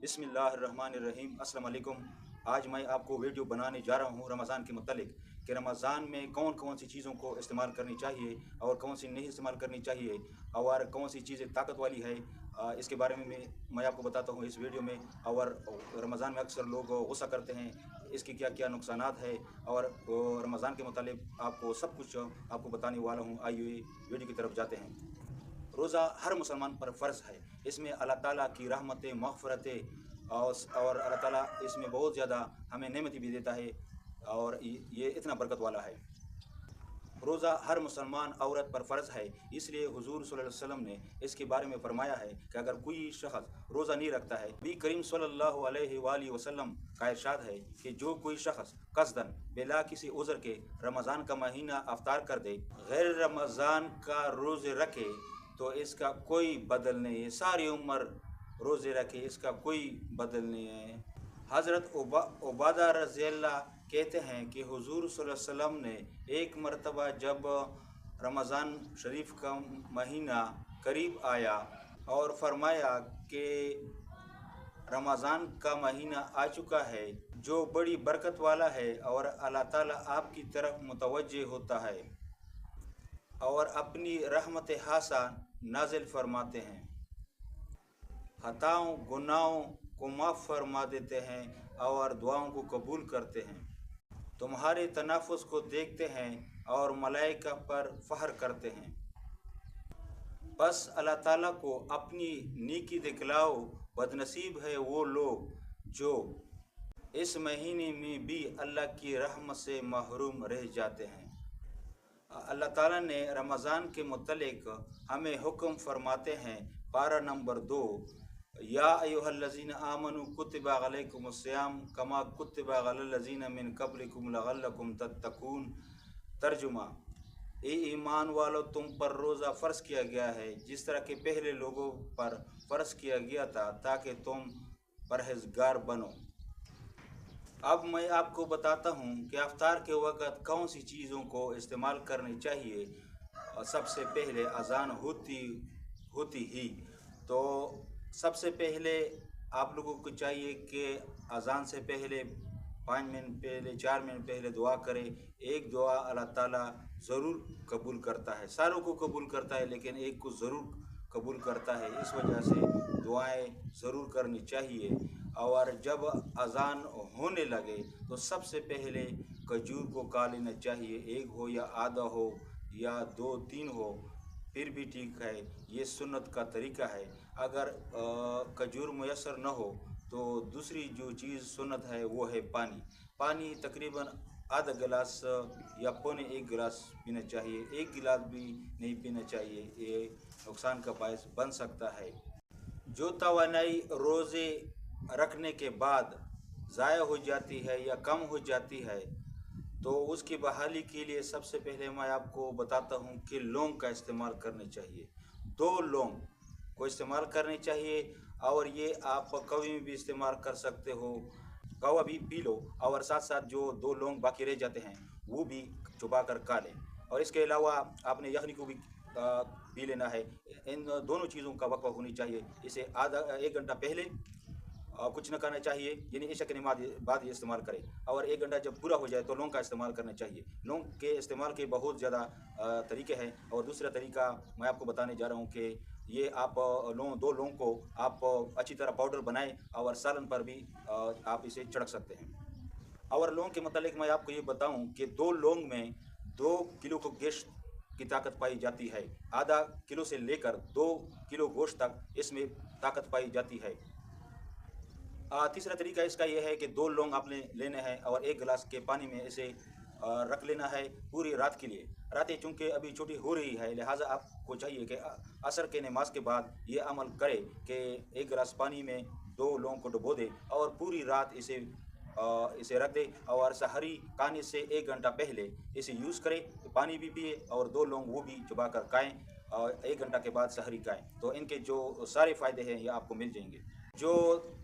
बिस्मिल्लाहिर्रहमानिर्रहीम। अस्सलाम वालेकुम। आज मैं आपको वीडियो बनाने जा रहा हूँ रमज़ान के मुतालिक कि रमज़ान में कौन कौन सी चीज़ों को इस्तेमाल करनी चाहिए और कौन सी नहीं इस्तेमाल करनी चाहिए और कौन सी चीज़ें ताकत वाली है। इसके बारे में मैं आपको बताता हूँ इस वीडियो में। और रमज़ान में अक्सर लोग गुस्सा करते हैं, इसकी क्या क्या नुकसानात है और रमज़ान के मुतालिक आपको सब कुछ आपको बताने वाला हूँ। आइए वीडियो की तरफ जाते हैं। रोज़ा हर मुसलमान पर फ़र्ज़ है। इसमें अल्लाह ताला की रहमतें, मग़फ़िरतें और अल्लाह ताला इसमें बहुत ज़्यादा हमें नेमतें भी देता है और ये इतना बरकत वाला है। रोज़ा हर मुसलमान औरत पर फ़र्ज़ है, इसलिए हुज़ूर सल्लल्लाहु अलैहि वसल्लम ने इसके बारे में फ़रमाया है कि अगर कोई शख़्स रोज़ा नहीं रखता है, नबी करीम सल्लल्लाहु अलैहि वसल्लम का इरशाद है कि जो कोई शख़्स क़स्दन बिला किसी उज़र के रमज़ान का महीना अफ्तार कर दे, गैर रमज़ान का रोज़े रखे, तो इसका कोई बदल नहीं है। सारी उम्र रोज़े रखे, इसका कोई बदल नहीं है। हज़रत उबादा रज़ियल्लाह कहते हैं कि हुज़ूर सल्लल्लाहु अलैहि वसल्लम ने एक मरतबा जब रमज़ान शरीफ का महीना करीब आया और फरमाया कि रमज़ान का महीना आ चुका है जो बड़ी बरकत वाला है और अल्लाह ताला आपकी तरफ मुतवज्जे होता है और अपनी रहमत हासा नाजिल फरमाते हैं, खताओं गुनाहों को माफ़ फरमा देते हैं और दुआओं को कबूल करते हैं, तुम्हारे तनाफुस को देखते हैं और मलाइका पर फ़ख्र करते हैं। बस अल्लाह ताला को अपनी नेकी दिखलाओ। बदनसीब है वो लोग जो इस महीने में भी अल्लाह की रहमत से महरूम रह जाते हैं। अल्लाह ताला ने रमज़ान के मुतल्लिक हमें हुक्म फरमाते हैं, पारा नंबर 2, या अय्युहल्लज़ीना आमनू कुतिबा अलैकुमुस्सियाम कमा कुतिबा अलल्लज़ीना मिन क़ब्लिकुम लअल्लकुम तत्तकून। तर्जुमा, ए ईमान वालो, तुम पर रोज़ा फ़र्ज़ किया गया है जिस तरह के पहले लोगों पर फ़र्ज़ किया गया था ताकि तुम परहेज़गार बनो। अब मैं आपको बताता हूँ कि अफ्तार के वक़्त कौन सी चीज़ों को इस्तेमाल करनी चाहिए। सबसे पहले अज़ान होती ही तो सबसे पहले आप लोगों को चाहिए कि अज़ान से पहले 5 मिनट पहले, 4 मिनट पहले दुआ करें। एक दुआ अल्लाह ताला ज़रूर कबूल करता है, सारों को कबूल करता है लेकिन एक को ज़रूर कबूल करता है, इस वजह से दुआएं ज़रूर करनी चाहिए। और जब अज़ान होने लगे तो सबसे पहले खजूर को खा लेना चाहिए, एक हो या आधा हो या 2-3 हो फिर भी ठीक है, ये सुन्नत का तरीका है। अगर खजूर मुयस्सर न हो तो दूसरी जो चीज़ सुन्नत है वो है पानी। पानी तकरीबन आधा गिलास या पौने 1 गिलास पीना चाहिए, 1 गिलास भी नहीं पीना चाहिए, ये नुकसान का बायस बन सकता है। जो तवानाई रोज़े रखने के बाद ज़ाया हो जाती है या कम हो जाती है तो उसकी बहाली के लिए सबसे पहले मैं आपको बताता हूँ कि लौंग का इस्तेमाल करना चाहिए। 2 लौंग को इस्तेमाल करनी चाहिए और ये आप कभी भी इस्तेमाल कर सकते हो, कवा भी पी लो और साथ साथ जो 2 लौंग बाकी रह जाते हैं वो भी चुबा कर खा लें। और इसके अलावा आपने यखनी को भी पी लेना है। इन दोनों चीज़ों का वक्फा होनी चाहिए। इसे आधा 1 घंटा पहले कुछ न करना चाहिए, यानी इशा के नमाज बाद ये इस्तेमाल करें और 1 घंटा जब पूरा हो जाए तो लौंग का इस्तेमाल करना चाहिए। लौंग के इस्तेमाल के बहुत ज़्यादा तरीके हैं और दूसरा तरीका मैं आपको बताने जा रहा हूँ कि ये आप 2 लौंग को आप अच्छी तरह पाउडर बनाएं और सालन पर भी आप इसे छिड़क सकते हैं। और लौंग के मतलब मैं आपको ये बताऊँ कि 2 लौंग में 2 किलो को गोश्त की ताकत पाई जाती है। आधा किलो से लेकर 2 किलो गोश्त तक इसमें ताकत पाई जाती है। तीसरा तरीका इसका यह है कि 2 लौंग आपने लेने हैं और 1 गिलास के पानी में इसे रख लेना है पूरी रात के लिए। रातें चूँकि अभी छोटी हो रही है, लिहाजा आपको चाहिए कि असर के नमाज के बाद ये अमल करें कि 1 गिलास पानी में 2 लौंग को डुबो दें और पूरी रात इसे रख दें और सहरी खाने से 1 घंटा पहले इसे यूज़ करें। तो पानी भी पिए और 2 लौंग वो भी चबा कर खाएँ और 1 घंटा के बाद सहरी खाएँ, तो इनके जो सारे फ़ायदे हैं ये आपको मिल जाएंगे। जो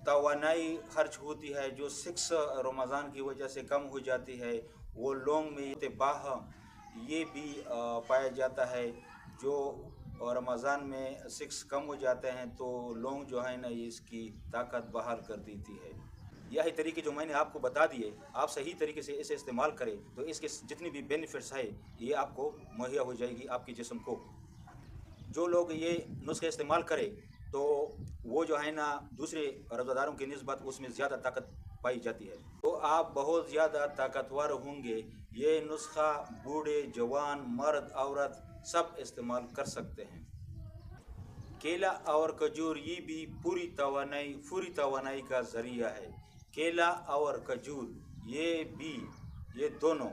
तवानाई खर्च होती है, जो 6 रमज़ान की वजह से कम हो जाती है, वो लौंग में बाह ये भी पाया जाता है। जो اور رمضان میں 6 کم ہو جاتے ہیں تو لونگ جو ہے نا اس کی طاقت بحال کر دیتی ہے۔ یہی طریقے جو میں نے آپ کو بتا دیے، آپ صحیح طریقے سے اسے استعمال کریں تو اس کے جتنی بھی بینیفٹس ہے یہ آپ کو مہیا ہو جائے گی آپ کے جسم کو۔ جو لوگ یہ نسخے استعمال کرے تو وہ جو ہے نا دوسرے روزہ داروں کی نسبت اس میں زیادہ طاقت پائی جاتی ہے، تو آپ بہت زیادہ طاقتور ہوں گے۔ یہ نسخہ بوڑھے، جوان، مرد، عورت سب استعمال کر سکتے ہیں۔ کیلا اور کھجور یہ بھی پوری توانائی کا ذریعہ ہے۔ کیلا اور کھجور یہ دونوں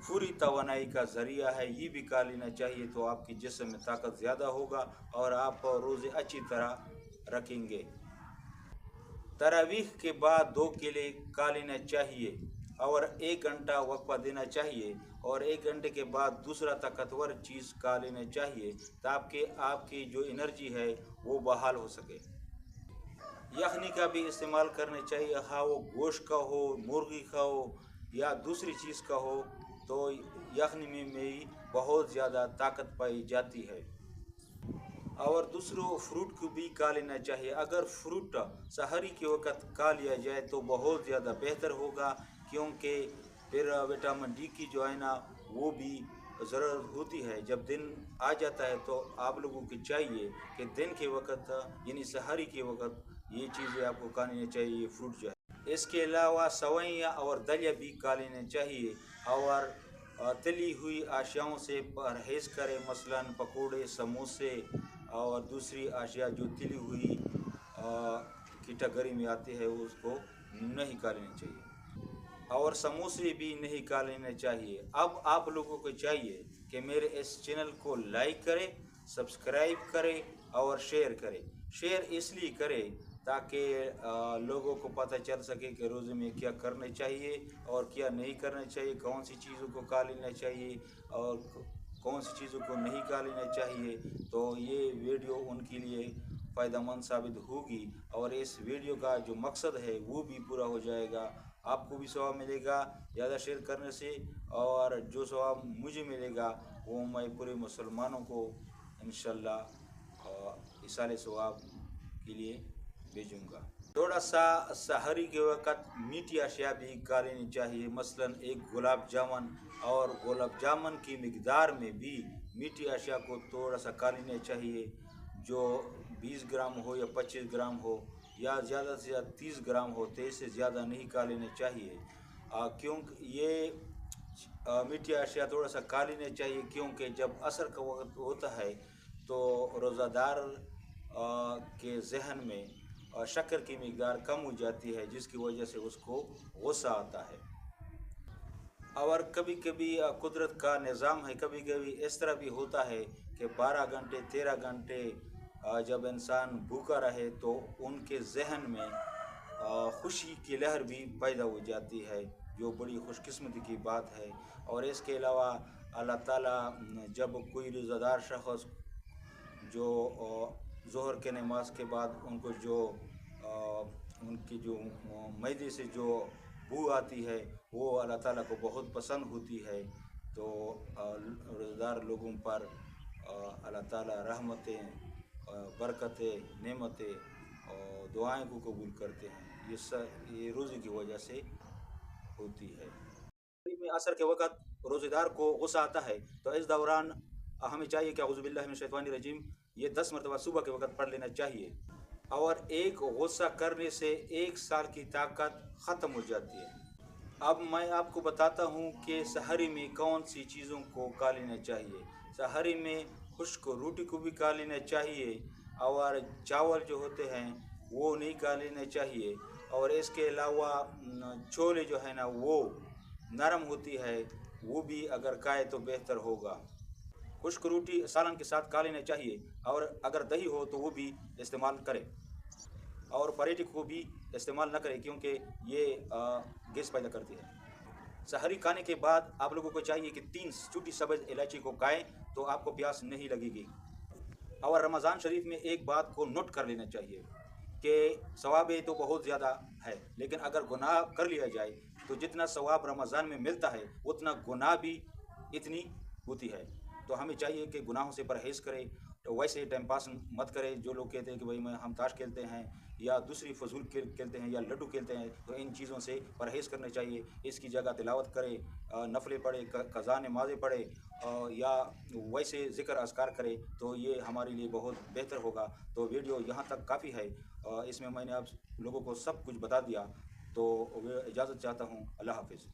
پوری توانائی کا ذریعہ ہے، یہ بھی کھا لینا چاہیے تو آپ کی جسم میں طاقت زیادہ ہوگا اور آپ روزے اچھی طرح رکھیں گے۔ تراویح کے بعد 2 کیلے کھا لینا چاہیے اور 1 گھنٹہ وقفہ دینا چاہیے، اور 1 گھنٹے کے بعد دوسرا طاقتور چیز کھا لینا چاہیے تاکہ آپ کی جو انرجی ہے وہ بحال ہو سکے۔ یخنی کا بھی استعمال کرنا چاہیے، ہاں وہ گوشت کا ہو، مرغی کا ہو یا دوسری چیز کا ہو، تو یخنی میں بہت زیادہ طاقت پائی جاتی ہے۔ اور دوسروں فروٹ کو بھی کھا لینا چاہیے۔ اگر فروٹ سحری کے وقت کھا لیا جائے تو بہت زیادہ بہتر ہوگا، کیونکہ پھر وٹامن ڈی کی جو ہے نا وہ بھی ضرورت ہوتی ہے۔ جب دن آ جاتا ہے تو آپ لوگوں کو چاہیے کہ دن کے وقت یعنی سحری کے وقت یہ چیزیں آپ کو کھانی چاہیے، یہ فروٹ جو ہے۔ اس کے علاوہ سوئیاں اور دلیا بھی کھا لینا چاہیے، اور تلی ہوئی اشیاءوں سے پرہیز کریں، مثلا پکوڑے، سموسے اور دوسری اشیاء جو تلی ہوئی کیٹیگری میں آتی ہے اس کو نہیں کھا لینا چاہیے، اور سموسے بھی نہیں کھا لینا چاہیے۔ اب آپ لوگوں کو چاہیے کہ میرے اس چینل کو لائک کریں، سبسکرائب کریں اور شیئر کریں۔ شیئر اس لیے کریں تاکہ لوگوں کو پتہ چل سکے کہ روزے میں کیا کرنا چاہیے اور کیا نہیں کرنا چاہیے، کون سی چیزوں کو کھا لینا چاہیے اور کون سی چیزوں کو نہیں کھا لینا چاہیے، تو یہ ویڈیو ان کے لیے فائدہ مند ثابت ہوگی، اور اس ویڈیو کا جو مقصد ہے وہ بھی پورا ہو جائے گا۔ آپ کو بھی ثواب ملے گا زیادہ شیئر کرنے سے، اور جو ثواب مجھے ملے گا وہ میں پورے مسلمانوں کو انشاءاللہ ایصال ثواب کے لیے بھیجوں گا۔ تھوڑا سا سحری کے وقت میٹھی اشیاء بھی کھا لینی چاہیے، مثلا 1 گلاب جامن، اور گلاب جامن کی مقدار میں بھی میٹھی اشیاء کو تھوڑا سا کھا لینا چاہیے، جو 20 گرام ہو یا 25 گرام ہو یا زیادہ سے زیادہ 30 گرام ہو، تو اس سے زیادہ نہیں کھا لینا چاہیے، کیونکہ یہ میٹھی اشیاء تھوڑا سا کھا لینا چاہیے، کیونکہ جب عصر کا وقت ہوتا ہے تو روزہ دار کے ذہن میں شکر کی مقدار کم ہو جاتی ہے، جس کی وجہ سے اس کو غصہ آتا ہے۔ اور کبھی کبھی قدرت کا نظام ہے، کبھی کبھی اس طرح بھی ہوتا ہے کہ 12 گھنٹے 13 گھنٹے جب انسان بھوکا رہے تو ان کے ذہن میں خوشی کی لہر بھی پیدا ہو جاتی ہے، جو بڑی خوش قسمتی کی بات ہے۔ اور اس کے علاوہ اللہ تعالیٰ جب کوئی روزہ دار شخص جو ظہر کے نماز کے بعد ان کو جو ان کی جو معدے سے جو بو آتی ہے وہ اللہ تعالیٰ کو بہت پسند ہوتی ہے، تو روزہ دار لوگوں پر اللہ تعالیٰ رحمتیں، برکتیں، نعمتیں اور دعائیں کو قبول کرتے ہیں، یہ روزے کی وجہ سے ہوتی ہے۔ عصر کے وقت روزے دار کو غصہ آتا ہے تو اس دوران ہمیں چاہیے کہ اعوذ باللہ من الشیطان الرجیم یہ 10 مرتبہ صبح کے وقت پڑھ لینا چاہیے، اور ایک غصہ کرنے سے 1 سال کی طاقت ختم ہو جاتی ہے۔ اب میں آپ کو بتاتا ہوں کہ سحری میں کون سی چیزوں کو کھا لینا چاہیے۔ سحری میں خشک روٹی کو بھی کھا لینا چاہیے، اور چاول جو ہوتے ہیں وہ نہیں کھا لینا چاہیے، اور اس کے علاوہ چھولے جو ہے نا وہ نرم ہوتی ہے، وہ بھی اگر کھائے تو بہتر ہوگا۔ خشک روٹی سالن کے ساتھ کھا لینا چاہیے، اور اگر دہی ہو تو وہ بھی استعمال کرے، اور پراٹھے کو بھی استعمال نہ کرے کیونکہ یہ گیس پیدا کرتی ہے۔ سحری کھانے کے بعد آپ لوگوں کو چاہیے کہ 3 چھوٹی سبز الائچی کو کھائیں تو آپ کو پیاس نہیں لگے گی۔ اور رمضان شریف میں ایک بات کو نوٹ کر لینا چاہیے کہ ثواب تو بہت زیادہ ہے، لیکن اگر گناہ کر لیا جائے تو جتنا ثواب رمضان میں ملتا ہے اتنا گناہ بھی اتنی ہوتی ہے، تو ہمیں چاہیے کہ گناہوں سے پرہیز کریں वैसे टाइम पास मत करें। जो लोग कहते हैं कि भाई हम ताश खेलते हैं या दूसरी फजूल खेलते हैं या लड्डू खेलते हैं, तो इन चीज़ों से परहेज़ करने चाहिए। इसकी जगह तिलावत करें, नफलें पढ़े, क़ज़ा नमाज़ें पढ़े, या वैसे ज़िक्र अज़कार करें, तो ये हमारे लिए बहुत बेहतर होगा। तो वीडियो यहाँ तक काफ़ी है, इसमें मैंने आप लोगों को सब कुछ बता दिया। तो इजाज़त चाहता हूँ। अल्लाह हाफ़िज़।